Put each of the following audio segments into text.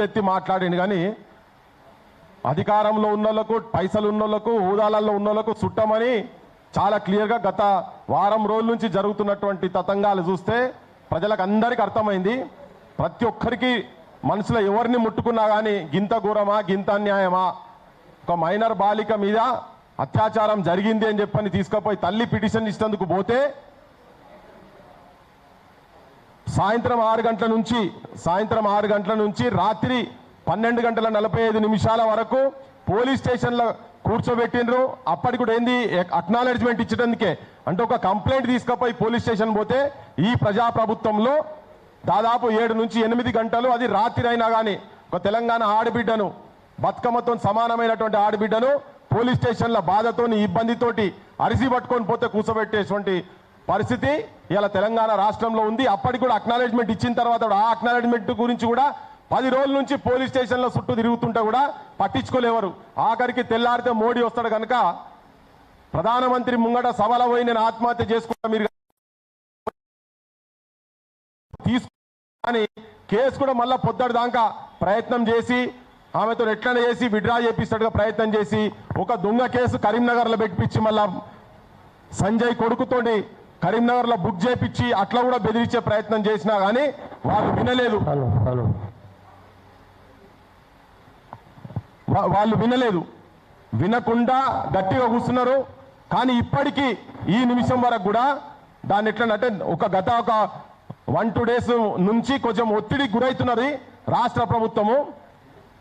ఎత్తి మాట్లాడింది కానీ అధికారంలో ఉన్నోళ్లకు పైసలు ఉన్నోళ్లకు హోదాలలో ఉన్నోళ్లకు చుట్టమని చాలా క్లియర్గా గత వారం రోజుల నుంచి జరుగుతున్నటువంటి తతంగాలు చూస్తే ప్రజలకు అందరికీ అర్థమైంది. ప్రతి ఒక్కరికి మనసులో ఎవరిని ముట్టుకున్నా కానీ గింత ఘోరమా గింత అన్యాయమా, ఒక మైనర్ బాలిక మీద అత్యాచారం జరిగింది అని చెప్పని తీసుకుపోయి తల్లి పిటిషన్ ఇచ్చేందుకు పోతే సాయంత్రం 6 గంటల నుంచి రాత్రి 12:45 వరకు పోలీస్ స్టేషన్లో కూర్చోబెట్టినరు. అప్పటికి కూడా ఏంది అక్నాలెడ్జ్మెంట్ ఇచ్చడానికి అంటే ఒక కంప్లైంట్ తీసుకుపోయి పోలీస్ స్టేషన్ పోతే ఈ ప్రజాప్రభుత్వంలో దాదాపు 7 నుంచి 8 గంటలు అది రాత్రి అయినా కానీ ఒక తెలంగాణ ఆడబిడ్డను బతుకమ్మతో సమానమైనటువంటి ఆడబిడ్డను పోలీస్ స్టేషన్ల బాధతోని ఇబ్బందితోటి అరిసి పట్టుకొని పోతే కూర్చోబెట్టేటువంటి పరిస్థితి ఇలా తెలంగాణ రాష్ట్రంలో ఉంది. అప్పటికి కూడా అక్నాలెడ్జ్మెంట్ ఇచ్చిన తర్వాత ఆ అక్నాలెడ్జ్మెంట్ గురించి కూడా 10 రోజుల నుంచి పోలీస్ స్టేషన్లో చుట్టూ తిరుగుతుంటే కూడా పట్టించుకోలేవారు. ఆఖరికి తెల్లారితే మోడీ వస్తాడు కనుక ప్రధానమంత్రి ముంగట సభలో పోయి నేను ఆత్మహత్య చేసుకుంటా మీరు తీసుకుని కేసు కూడా మళ్ళా పొద్దుటి దాకా ప్రయత్నం చేసి ఆమెతో ఎట్లనే చేసి విడ్రా చేపిస్తాడుగా ప్రయత్నం చేసి ఒక దొంగ కేసు కరీంనగర్లో పెట్టించి మళ్ళా సంజయ్ కొడుకుతోటి కరీంనగర్లో బుక్ చేపించి అట్లా కూడా బెదిరించే ప్రయత్నం చేసినా కానీ వాళ్ళు వినలేదు. వినకుండా గట్టిగా కూర్చున్నారు. కానీ ఇప్పటికీ ఈ నిమిషం వరకు కూడా దాన్ని ఎట్లంటే గత 1-2 డేస్ నుంచి కొంచెం ఒత్తిడికి గురవుతున్నది రాష్ట్ర ప్రభుత్వము.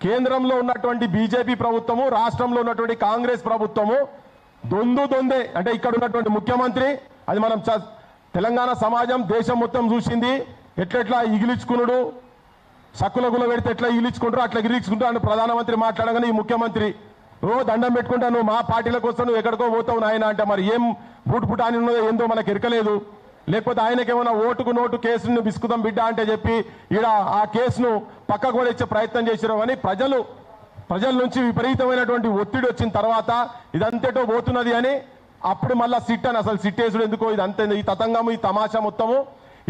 కేంద్రంలో ఉన్నటువంటి బీజేపీ ప్రభుత్వము, రాష్ట్రంలో ఉన్నటువంటి కాంగ్రెస్ ప్రభుత్వము దొందే అంటే ఇక్కడ ఉన్నటువంటి ముఖ్యమంత్రి అది మనం తెలంగాణ సమాజం దేశం మొత్తం చూసింది. ఎట్లెట్లా ఇగిలించుకున్నాడు, సక్కులగుల పెడితే ఎట్లా ఇగిలించుకుంటారు అట్లా ఇగిలించుకుంటారు అని ప్రధానమంత్రి మాట్లాడగానే ఈ ముఖ్యమంత్రి దండం పెట్టుకుంటా నువ్వు మా పార్టీలకు వస్తావు నువ్వు ఎక్కడికో పోతావు నాయన అంటే మరి ఏం బూటుపుటాని ఉన్నదో ఏందో మనకు ఎరకలేదు. లేకపోతే ఆయనకేమైనా ఓటుకు నోటు కేసును బిస్కుదాం బిడ్డ అంటే చెప్పి ఈడ ఆ కేసును పక్కకు కూడా ఇచ్చే ప్రయత్నం చేశారు. కానీ ప్రజల నుంచి విపరీతమైనటువంటి ఒత్తిడి వచ్చిన తర్వాత ఇదంతేటో పోతున్నది అని అప్పుడు మళ్ళా సిట్ అని అసలు సిట్టేసుడు ఎందుకో ఇదంతా ఈ తతంగము ఈ తమాషా మొత్తము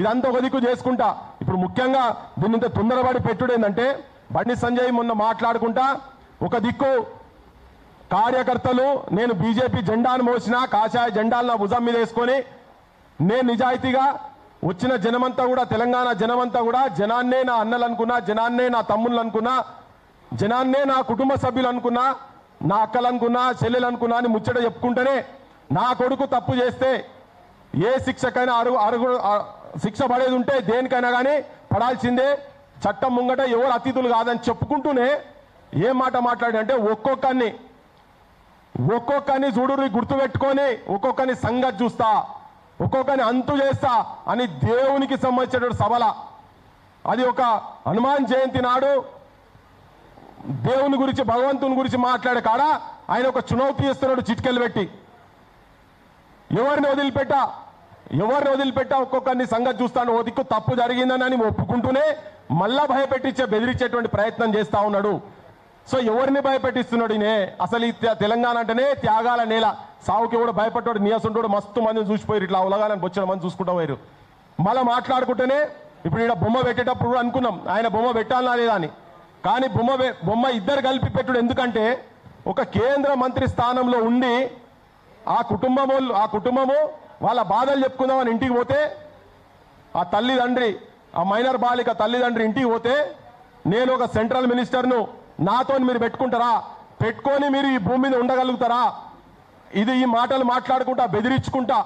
ఇదంతా ఒక దిక్కు చేసుకుంటా ఇప్పుడు ముఖ్యంగా దీన్ని ఇంత తొందరపడి పెట్టుడు ఏంటంటే బండి సంజయ్ మొన్న మాట్లాడుకుంటా ఒక దిక్కు కార్యకర్తలు నేను బీజేపీ జెండాను మోసిన కాషాయ జెండాలు నా భుజం మీద వేసుకొని నేను నిజాయితీగా వచ్చిన జనమంతా కూడా తెలంగాణ జనమంతా కూడా జనాన్నే నా అన్నలు అనుకున్నా, జనాన్నే నా తమ్ముళ్ళు అనుకున్నా, జనాన్నే నా కుటుంబ సభ్యులు అనుకున్నా, నా అక్కలు అనుకున్నా, చెల్లెలు అనుకున్నా అని ముచ్చట చెప్పుకుంటేనే నా కొడుకు తప్పు చేస్తే ఏ శిక్షకైనా శిక్ష పడేది ఉంటే దేనికైనా కానీ పడాల్సిందే, చట్టం ముంగట ఎవరు అతిథులు కాదని చెప్పుకుంటూనే ఏం మాట మాట్లాడంటే ఒక్కొక్కరిని చూడు గుర్తుపెట్టుకొని ఒక్కొక్కరిని సంగతి చూస్తా, ఒక్కొక్కరిని అంతు చేస్తా అని దేవునికి సంబంధించినటువంటి సభల అది ఒక హనుమాన్ జయంతి నాడు దేవుని గురించి భగవంతుని గురించి మాట్లాడే కాడ ఆయన ఒక చునౌతి ఇస్తున్నాడు చిట్కెలు పెట్టి ఎవరిని వదిలిపెట్టా ఒక్కొక్కరిని సంగతి చూస్తాను ఓ దిక్కు తప్పు జరిగిందని ఒప్పుకుంటూనే మళ్ళా భయపెట్టించే బెదిరించేటువంటి ప్రయత్నం చేస్తా ఉన్నాడు. సో ఎవరిని భయపెట్టిస్తున్నాడు ఈయనే? అసలు ఈ తెలంగాణ అంటేనే త్యాగాల నేల, సావుకి కూడా భయపడ్డాడు నీయసుంటాడు. మస్తు మందిని చూసిపోయారు ఇట్లా అవలగాలని వచ్చిన మంది చూసుకుంటా పోయారు. మళ్ళీ మాట్లాడుకుంటేనే ఇప్పుడు ఇక్కడ బొమ్మ పెట్టేటప్పుడు కూడా అనుకున్నాం ఆయన బొమ్మ పెట్టాలనా లేదా అని. కానీ బొమ్మ ఇద్దరు కలిపి పెట్టుడు ఎందుకంటే ఒక కేంద్ర మంత్రి స్థానంలో ఉండి ఆ కుటుంబము వాళ్ళ బాధలు చెప్పుకుందామని ఇంటికి పోతే ఆ తల్లిదండ్రి ఆ మైనర్ బాలిక తల్లిదండ్రి ఇంటికి పోతే నేను ఒక సెంట్రల్ మినిస్టర్ను నాతో మీరు పెట్టుకొని మీరు ఈ భూమి మీద ఉండగలుగుతారా? ఇది ఈ మాటలు మాట్లాడుకుంటా బెదిరించుకుంటా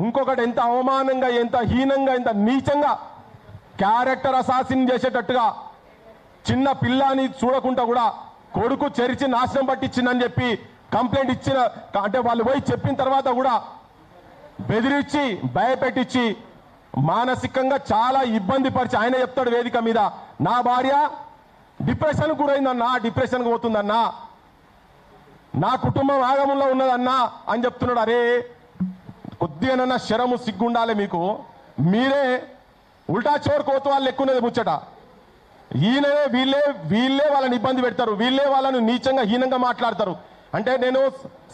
ఇంకొకటి ఎంత అవమానంగా ఎంత హీనంగా ఎంత నీచంగా క్యారెక్టర్ అసాసిన్ చేసేటట్టుగా చిన్న పిల్లని చూడకుండా కూడా కొడుకు చెరిచి నాశనం పట్టించిందని చెప్పి కంప్లైంట్ ఇచ్చిన అంటే వాళ్ళు పోయి చెప్పిన తర్వాత కూడా బెదిరించి భయపెట్టించి మానసికంగా చాలా ఇబ్బంది పరిచి ఆయన చెప్తాడు వేదిక మీద నా భార్య డిప్రెషన్ గురైందన్నా, డిప్రెషన్కి పోతుందన్నా, నా కుటుంబం ఆగమంలో ఉన్నదన్నా అని చెప్తున్నాడు. అరే కొద్దిగానన్నా శరము సిగ్గుండాలి మీకు. మీరే ఉల్టా చోర్ కోతువాళ్ళు ఎక్కున్నది ముచ్చట. ఈయననే వీళ్ళే వాళ్ళని ఇబ్బంది పెడతారు, వీళ్ళే వాళ్ళను నీచంగా హీనంగా మాట్లాడతారు. అంటే నేను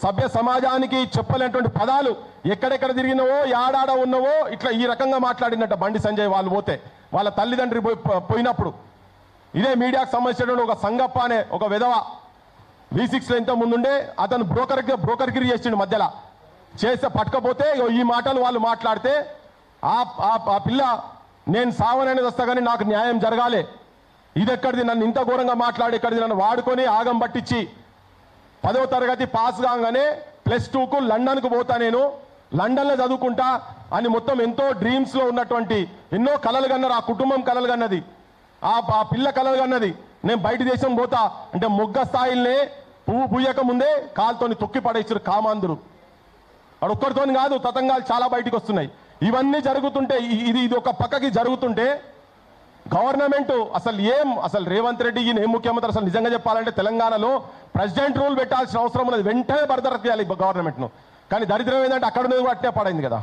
సభ్య సమాజానికి చెప్పలేనటువంటి పదాలు ఎక్కడెక్కడ తిరిగినవో యాడాడ ఉన్నవో ఇట్లా ఈ రకంగా మాట్లాడినట్ట బండి సంజయ్ వాళ్ళు పోతే వాళ్ళ తల్లిదండ్రి పోయినప్పుడు ఇదే మీడియాకు సంబంధించినటువంటి ఒక సంగప్ప అనే ఒక విధవ V6 ఇంత ముందుండే అతను బ్రోకర్గిరి చేసిండు మధ్యలో చేస్తే పట్టుకపోతే ఈ మాటలు వాళ్ళు మాట్లాడితే ఆ పిల్ల నేను సావననేది వస్తా కానీ నాకు న్యాయం జరగాలి, ఇది ఎక్కడిది, నన్ను ఇంత ఘోరంగా మాట్లాడి ఎక్కడిది, నన్ను వాడుకొని ఆగం పట్టించి 10వ తరగతి పాస్ కాగానే +2కు లండన్కు పోతా, నేను లండన్లో చదువుకుంటా అని మొత్తం ఎంతో డ్రీమ్స్లో ఉన్నటువంటి ఎన్నో కలలు కన్నారు. ఆ కుటుంబం కలలు కన్నది, ఆ పిల్ల కలలు కన్నది, నేను బయట దేశం పోతా అంటే మొగ్గ స్థాయిల్నే పువ్వు పూయక ముందే కాలుతోని తొక్కి పడేసారు కామాంధులు. వాడు ఒక్కరితోని కాదు, తతంగాలు చాలా బయటికి వస్తున్నాయి. ఇవన్నీ జరుగుతుంటే ఇది ఒక పక్కకి జరుగుతుంటే గవర్నమెంట్ అసలు రేవంత్ రెడ్డి ఈయన ఏం ముఖ్యమంత్రి, అసలు నిజంగా చెప్పాలంటే తెలంగాణలో ప్రెసిడెంట్ రూల్ పెట్టాల్సిన అవసరం ఉన్నది, వెంటనే బర్దరఫ్ చేయాలి గవర్నమెంట్ను. కానీ దరిద్రం ఏంటంటే అక్కడ ఉన్నది అట్టే పడైంది కదా,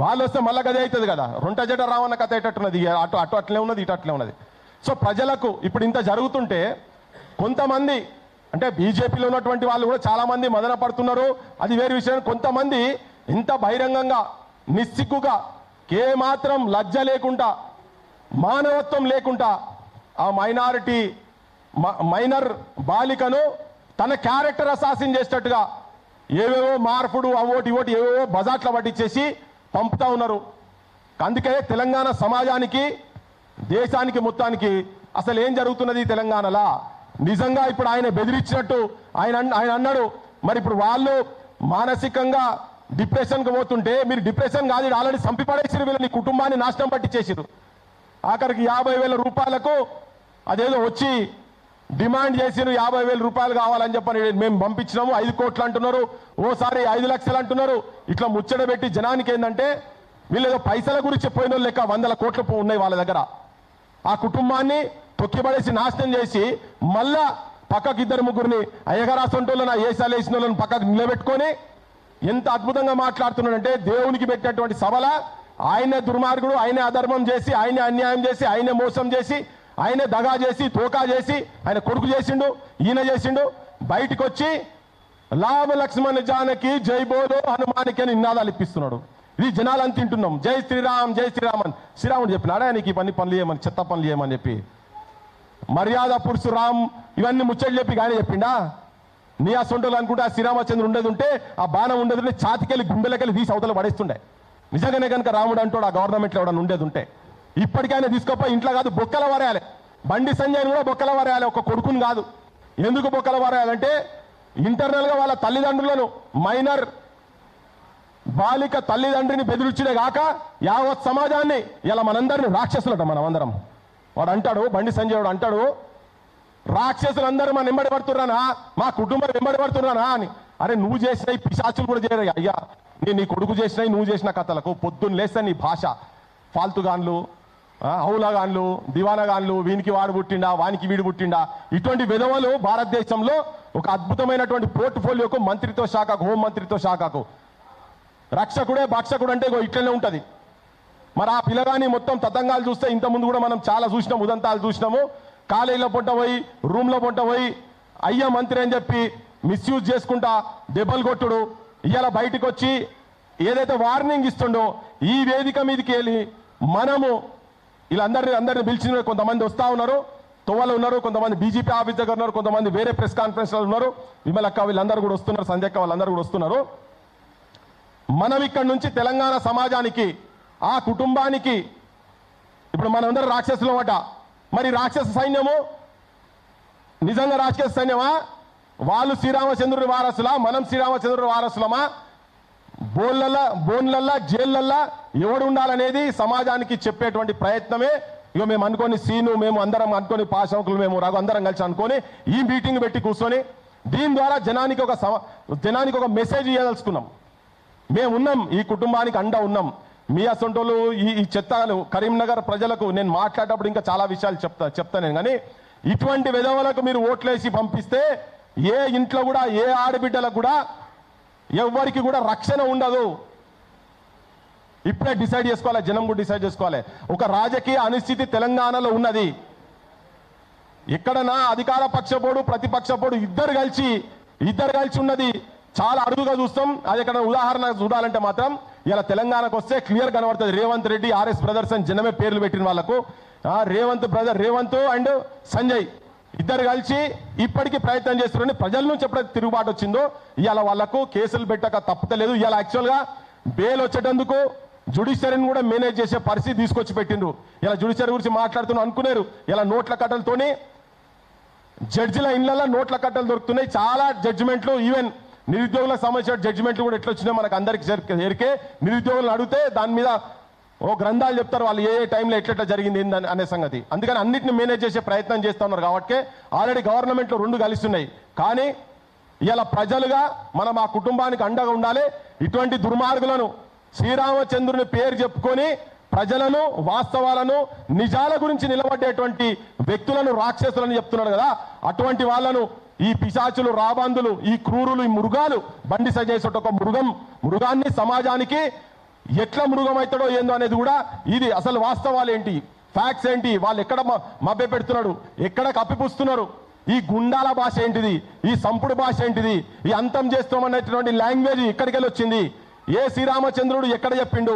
వాళ్ళు వస్తే మళ్ళీ గదే అవుతుంది కదా, రొంట జట రావన్న కథ ఎటట్టున్నది, అటు అట్లే ఉన్నది, ఇటు అట్లే ఉన్నది. సో ప్రజలకు ఇప్పుడు ఇంత జరుగుతుంటే కొంతమంది అంటే బీజేపీలో ఉన్నటువంటి వాళ్ళు కూడా చాలా మంది మదన పడుతున్నారు, అది వేరే విషయం. కొంతమంది ఇంత బహిరంగంగా నిస్సిగ్గుగా ఏమాత్రం లజ్జ లేకుండా మానవత్వం లేకుండా ఆ మైనర్ బాలికను తన క్యారెక్టర్ అసాసిన్ చేసేటట్టుగా ఏవేవో మార్పుడు అవోటి ఇవోటి ఏవేవో బజాట్ల పట్టించేసి పంపుతా ఉన్నారు. అందుకే తెలంగాణ సమాజానికి దేశానికి మొత్తానికి అసలు ఏం జరుగుతున్నది తెలంగాణలో నిజంగా ఇప్పుడు ఆయన బెదిరించినట్టు ఆయన అన్నాడు. మరి ఇప్పుడు వాళ్ళు మానసికంగా డిప్రెషన్కి పోతుంటే మీరు డిప్రెషన్ కాదు, ఆల్రెడీ చంపిపడేసిరు, వీళ్ళని కుటుంబాన్ని నాశనం పట్టించేసిరు. ఆఖరికి 50,000 రూపాయలకు అదేదో వచ్చి డిమాండ్ చేసిరు, 50,000 రూపాయలు కావాలని చెప్పని మేము పంపించినాము, 5 కోట్లు అంటున్నారు, ఓసారి 5 లక్షలు అంటున్నారు. ఇట్లా ముచ్చట పెట్టి జనానికి ఏంటంటే వీళ్ళు ఏదో పైసల గురించి పోయిన లెక్క 100 కోట్లు ఉన్నాయి వాళ్ళ దగ్గర. ఆ కుటుంబాన్ని తొక్కిపడేసి నాశనం చేసి మళ్ళా పక్కకి 2-3 అయ్యగారాసంటోళ్ళని ఏసాలు వేసిన వాళ్ళని పక్కకు నిలబెట్టుకొని ఎంత అద్భుతంగా మాట్లాడుతున్నాడంటే దేవునికి పెట్టినటువంటి సభల ఆయనే దుర్మార్గుడు, ఆయనే అధర్మం చేసి, ఆయనే అన్యాయం చేసి, ఆయనే మోసం చేసి, ఆయనే దగా చేసి, తోకా చేసి, ఆయన కొడుకు చేసిండు, ఈయన చేసిండు. బయటికి వచ్చి లాభ లక్ష్మణ జానకి జై బోలో హనుమానికి అని నినాదాలు ఇప్పిస్తున్నాడు. ఇది జనాలు అని తింటున్నాం, జై శ్రీరామ్ జై శ్రీరామ్ అని. శ్రీరాముడు చెప్పినాడా నీకు ఈ పనులు చేయమని, చెత్త పనులు చేయమని చెప్పి? మర్యాద పురుషురామ్ ఇవన్నీ ముచ్చట్లు చెప్పి కానీ చెప్పిండా? నీ ఆ సొంటలు అనుకుంటే ఆ శ్రీరామచంద్రుడు ఉండేది ఉంటే ఆ బాణం ఉండేది ఉంటే ఛాతికెళ్ళి గుండెలకెళ్ళి తీసి అవతల పడేస్తుండే. నిజంగానే కనుక రాముడు అంటాడు ఆ గవర్నమెంట్లో ఎవడన్నా ఉండేది ఉంటే ఇప్పటికైనా తీసుకోపోయి ఇంట్లో కాదు బొక్కల వరేయాలి. బండి సంజయ్ని కూడా బొక్కల వరేయాలి, ఒక కొడుకుని కాదు. ఎందుకు బొక్కల వరేయాలంటే ఇంటర్నల్గా వాళ్ళ తల్లిదండ్రులను మైనర్ బాలిక తల్లిదండ్రిని బెదిరించడే కాక యావత్ సమాజాన్ని ఇలా మనందరినీ రాక్షసులట మనమందరం. వాడు అంటాడు, బండి సంజయ్ వాడు అంటాడు, రాక్షసులందరూ మన వెంబడి పడుతున్నానా, మా కుటుంబం వెంబడి పడుతున్నానా అని. అరే నువ్వు చేసిన ఈ పిశాచులు కూడా చేయరు అయ్యా, నీ కొడుకు చేసినాయి నువ్వు చేసిన కథలకు పొద్దున్న లేస్తే నీ భాష ఫాల్తుగాన్లు, హౌలగాన్లు, దివానగాన్లు, వీనికి వాడు పుట్టిండా వానికి వీడు పుట్టిండా, ఇటువంటి విధవలు భారతదేశంలో ఒక అద్భుతమైనటువంటి పోర్ట్ఫోలియోకు మంత్రిత్వ శాఖకు, హోం మంత్రిత్వ శాఖకు రక్షకుడే భక్షకుడు అంటే ఇట్లనే ఉంటుంది. మరి ఆ పిల్లగాని మొత్తం తతంగాలు చూస్తే ఇంతకుముందు కూడా మనం చాలా చూసినాం, ఉదంతాలు చూసినాము. కాలేజీలో పొంట పోయి రూమ్లో పొంట పోయి అయ్యా మంత్రి అని చెప్పి మిస్యూజ్ చేసుకుంటా దెబ్బలు కొట్టుడు, ఇవాళ బయటకు వచ్చి ఏదైతే వార్నింగ్ ఇస్తుండో ఈ వేదిక మీదకి వెళ్ళి మనము వీళ్ళందరినీ పిలిచిన కొంతమంది వస్తూ ఉన్నారు, తొవ్వలు ఉన్నారు, కొంతమంది బీజేపీ ఆఫీస్ దగ్గర ఉన్నారు, కొంతమంది వేరే ప్రెస్ కాన్ఫరెన్స్లో ఉన్నారు, విమలక్క వీళ్ళందరూ కూడా వస్తున్నారు, సంజయక్క వాళ్ళందరూ కూడా వస్తున్నారు. మనం ఇక్కడి నుంచి తెలంగాణ సమాజానికి ఆ కుటుంబానికి ఇప్పుడు మనందరూ రాక్షసులు అట. మరి రాక్షస సైన్యము నిజంగా రాక్షస సైన్యమా? వాళ్ళు శ్రీరామచంద్రుడి వారసులా, మనం శ్రీరామచంద్రుడి వారసులమా? బోన్లల్లా జైళ్ళల్లా ఎవడు ఉండాలనేది సమాజానికి చెప్పేటువంటి ప్రయత్నమే. ఇక మేము అనుకోని సీను, మేము అందరం అనుకోని పాశంకులు, మేము రఘు అందరం కలిసి అనుకొని ఈ మీటింగ్ పెట్టి కూర్చొని దీని ద్వారా జనానికి ఒక మెసేజ్ ఇవ్వదలుచుకున్నాం. మేము ఉన్నాం, ఈ కుటుంబానికి అండ ఉన్నాం. మీ అసొంటోళ్ళు ఈ చెత్తలు కరీంనగర్ ప్రజలకు నేను మాట్లాడేటప్పుడు ఇంకా చాలా విషయాలు చెప్తా నేను. కానీ ఇటువంటి విధవలకు మీరు ఓట్లేసి పంపిస్తే ఏ ఇంట్లో కూడా ఏ ఆడబిడ్డలకు కూడా ఎవరికి కూడా రక్షణ ఉండదు. ఇప్పుడే డిసైడ్ చేసుకోవాలి, జనం కూడా డిసైడ్ చేసుకోవాలి. ఒక రాజకీయ అనిశ్చితి తెలంగాణలో ఉన్నది. ఎక్కడన్నా అధికార పక్షపోడు ప్రతిపక్షపోడు ఇద్దరు కలిసి ఉన్నది చాలా అరుదుగా చూస్తాం. అది ఎక్కడ ఉదాహరణ చూడాలంటే మాత్రం ఇలా తెలంగాణకు వస్తే క్లియర్ కనబడుతుంది. రేవంత్ రెడ్డి, ఆర్ఎస్ బ్రదర్స్ అని జనమే పేర్లు పెట్టిన వాళ్ళకు రేవంత్ బ్రదర్ రేవంత్ అండ్ సంజయ్ ఇద్దరు కలిసి ఇప్పటికీ ప్రయత్నం చేస్తున్నారని ప్రజల నుంచి ఎప్పుడైతే తిరుగుబాటు వచ్చిందో ఇవాళ వాళ్ళకు కేసులు పెట్టక తప్పలేదు. ఇవాళ యాక్చువల్గా బెయిల్ వచ్చేటందుకు జ్యుడిషియరీని కూడా మేనేజ్ చేసే పరిస్థితి తీసుకొచ్చి పెట్టిండ్రు. ఇలా జ్యుడిషియరీ గురించి మాట్లాడుతున్నాం అనుకున్నారు. ఇలా నోట్ల కట్టలతోని జడ్జిల ఇళ్లలో నోట్ల కట్టలు దొరుకుతున్నాయి. చాలా జడ్జిమెంట్లు ఈవెన్ నిరుద్యోగులకు సంబంధించిన జడ్జిమెంట్లు కూడా ఎట్లా వచ్చినాయో మనకు అందరికి ఎరికే. నిరుద్యోగులను అడిగితే దాని మీద ఓ గ్రంథాలు చెప్తారు వాళ్ళు ఏ టైంలో ఎట్లా జరిగింది అనే సంగతి. అందుకని అన్నింటిని మేనేజ్ చేసే ప్రయత్నం చేస్తూ ఉన్నారు. కాబట్టి ఆల్రెడీ గవర్నమెంట్లో రెండు కలిస్తున్నాయి. కానీ ఇలా ప్రజలుగా మనం ఆ కుటుంబానికి అండగా ఉండాలి. ఇటువంటి దుర్మార్గులను శ్రీరామచంద్రుని పేరు చెప్పుకొని ప్రజలను వాస్తవాలను నిజాల గురించి నిలబడేటువంటి వ్యక్తులను రాక్షసులను చెప్తున్నాడు కదా, అటువంటి వాళ్ళను ఈ పిశాచులు రాబందులు ఈ క్రూరులు ఈ మృగాలు బండి సజేసే ఒక మృగాన్ని సమాజానికి ఎట్లా మృగం అవుతాడో ఏందో అనేది కూడా ఇది అసలు వాస్తవాలు ఏంటి ఫ్యాక్ట్స్ ఏంటి వాళ్ళు ఎక్కడ మభ్య పెడుతున్నాడు ఎక్కడ కప్పిపుస్తున్నారు ఈ గుండాల భాష ఏంటిది ఈ సంపుడు భాష ఏంటిది ఈ అంతం చేస్తామనేటువంటి లాంగ్వేజ్ ఎక్కడికెళ్ళి వచ్చింది ఏ శ్రీరామచంద్రుడు ఎక్కడ చెప్పిండు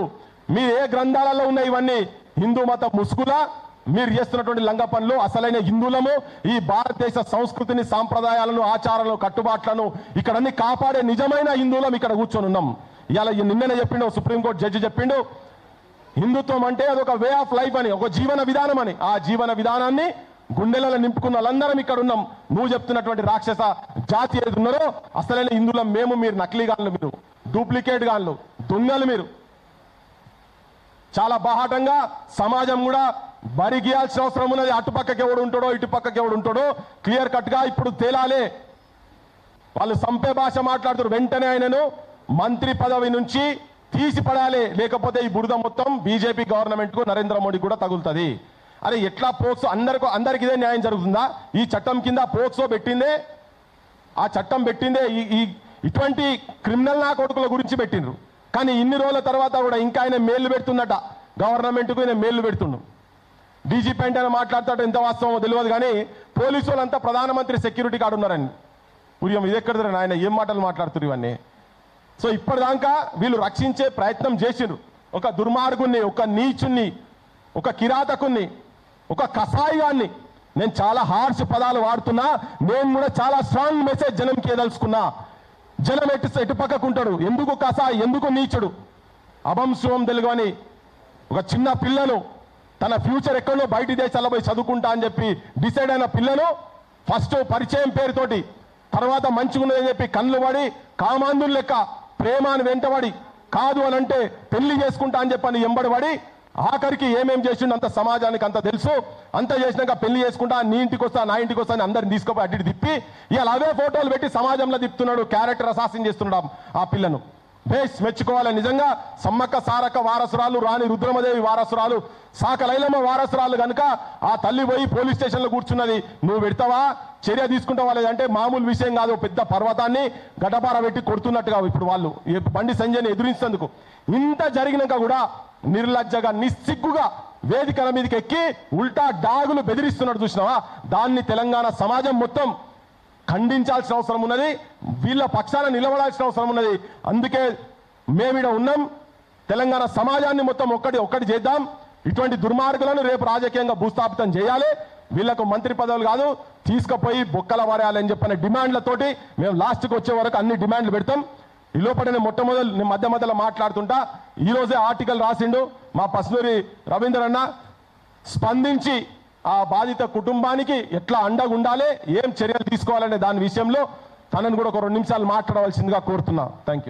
మీ ఏ గ్రంథాలలో ఉన్నాయి ఇవన్నీ హిందూ మత ముసుగులా మీరు చేస్తున్నటువంటి లంగ పనులు అసలైన హిందువులము ఈ భారతదేశ సంస్కృతిని సాంప్రదాయాలను ఆచారాలను కట్టుబాట్లను ఇక్కడ అన్ని కాపాడే నిజమైన హిందువులం ఇక్కడ కూర్చొని ఉన్నాం ఇలా నిన్ననే చెప్పిండు సుప్రీంకోర్టు జడ్జి చెప్పిండు హిందుత్వం అంటే అదొక వే ఆఫ్ లైఫ్ అని ఒక జీవన విధానం అని ఆ జీవన విధానాన్ని గుండెలలో నింపుకున్న వాళ్ళందరం ఇక్కడ ఉన్నాం నువ్వు చెప్తున్నటువంటి రాక్షస జాతి ఏది ఉన్నారో అసలైన హిందువులం మేము మీరు నకిలీ గాన్లు మీరు డూప్లికేట్ గాన్లు దొంగలు మీరు చాలా బాహాటంగా సమాజం కూడా బరి గీయాల్సిన అవసరం ఉన్నది అటుపక్కకి ఎవడు ఉంటాడో ఇటుపక్కకి ఎవడు ఉంటాడో క్లియర్ కట్ గా ఇప్పుడు తేలాలే వాళ్ళు సంపే భాష మాట్లాడుతారు వెంటనే ఆయనను మంత్రి పదవి నుంచి తీసి పడాలి లేకపోతే ఈ బురద మొత్తం బీజేపీ గవర్నమెంట్ కు నరేంద్ర మోడీ కూడా తగులుతుంది అరే ఎట్లా పోక్సో అందరికి ఇదే న్యాయం జరుగుతుందా ఈ చట్టం కింద పోక్సో పెట్టిందే ఆ చట్టం పెట్టిందే ఇటువంటి క్రిమినల్ నా కొడుకుల గురించి పెట్టిండ్రు కానీ ఇన్ని రోజుల తర్వాత కూడా ఇంకా ఆయన మేలు పెడుతుందట గవర్నమెంట్కు ఆయన మేలు పెడుతుండు డీజీపీ అంటే మాట్లాడతాడు ఎంత వాస్తవమో తెలియదు కానీ పోలీసు వాళ్ళంతా ప్రధానమంత్రి సెక్యూరిటీ కార్డు ఉన్నారని ఉదయం ఇది ఎక్కడ ఆయన ఏం మాటలు మాట్లాడుతున్నారు ఇవన్నీ సో ఇప్పటిదాకా వీళ్ళు రక్షించే ప్రయత్నం చేసిండ్రు ఒక దుర్మార్గుణ్ణి ఒక నీచుణ్ణి ఒక కిరాతకుణ్ణి ఒక కసాయిగాన్ని నేను చాలా హార్ష్ పదాలు వాడుతున్నా నేను కూడా చాలా స్ట్రాంగ్ మెసేజ్ జనంకి ఏదలుచుకున్నా జనం ఎటు పక్కకుంటాడు ఎందుకు కసాయి ఎందుకు నీచుడు అభంశువం తెలుగుని ఒక చిన్న పిల్లను తన ఫ్యూచర్ ఎక్కడో బయటి దేశాల్లో పోయి చదువుకుంటా అని చెప్పి డిసైడ్ అయిన పిల్లను ఫస్ట్ పరిచయం పేరుతోటి తర్వాత మంచిగున్నదని చెప్పి కళ్ళు పడి కామాంధులు లెక్క ప్రేమాన్ని వెంటబడి కాదు అని అంటే పెళ్లి చేసుకుంటా అని చెప్పని ఎంబడిపడి ఆఖరికి ఏమేం చేసిండు అంత సమాజానికి అంత తెలుసు అంత చేసినాక పెళ్లి చేసుకుంటా నీ ఇంటికి వస్తా నా ఇంటికి వస్తా అని అందరిని తీసుకుపోయి అడ్డి తిప్పి ఇవాళ అవే ఫోటోలు పెట్టి సమాజంలో తిప్పుతున్నాడు క్యారెక్టర్ అసాసిన్ చేస్తున్నాడు ఆ పిల్లను బేస్ మెచ్చుకోవాలి నిజంగా సమ్మక్క సారక్క వారసురాలు రాణి రుద్రమదేవి వారసురాలు సాకలైలమ్మ వారసురాలు కనుక ఆ తల్లి పోయి పోలీస్ స్టేషన్లో కూర్చున్నది నువ్వు పెడతావా చర్య తీసుకుంటావా లేదంటే మామూలు విషయం కాదు పెద్ద పర్వతాన్ని గడ్డపార పెట్టి కొడుతున్నట్టుగా ఇప్పుడు వాళ్ళు బండి సంజయ్ని ఎదురించేందుకు ఇంత జరిగినాక కూడా నిర్లజ్జగా నిస్సిగ్గుగా వేదికల మీదకి ఎక్కి ఉల్టా డాగులు బెదిరిస్తున్నాడు చూసినావా దాన్ని తెలంగాణ సమాజం మొత్తం ఖండించాల్సిన అవసరం ఉన్నది వీళ్ళ పక్షాన నిలబడాల్సిన అవసరం ఉన్నది అందుకే మేమిడ ఉన్నాం తెలంగాణ సమాజాన్ని మొత్తం ఒక్కటి చేద్దాం ఇటువంటి దుర్మార్గులను రేపు రాజకీయంగా భూస్థాపితం చేయాలి వీళ్లకు మంత్రి పదవులు కాదు తీసుకుపోయి బొక్కల వారేయాలని చెప్పిన డిమాండ్లతోటి మేము లాస్ట్కి వచ్చే వరకు అన్ని డిమాండ్లు పెడతాం ఈ లోపల నేను మొట్టమొదలు మధ్యలో మాట్లాడుతుంటా ఈరోజే ఆర్టికల్ రాసిండు మా పస్నూరి రవీంద్ర అన్న స్పందించి ఆ బాధిత కుటుంబానికి ఎట్లా అండగా ఉండాలి ఏం చర్యలు తీసుకోవాలనే దాని విషయంలో తనను కూడా ఒక 2 నిమిషాలు మాట్లాడవలసిందిగా కోరుతున్నా థ్యాంక్ యూ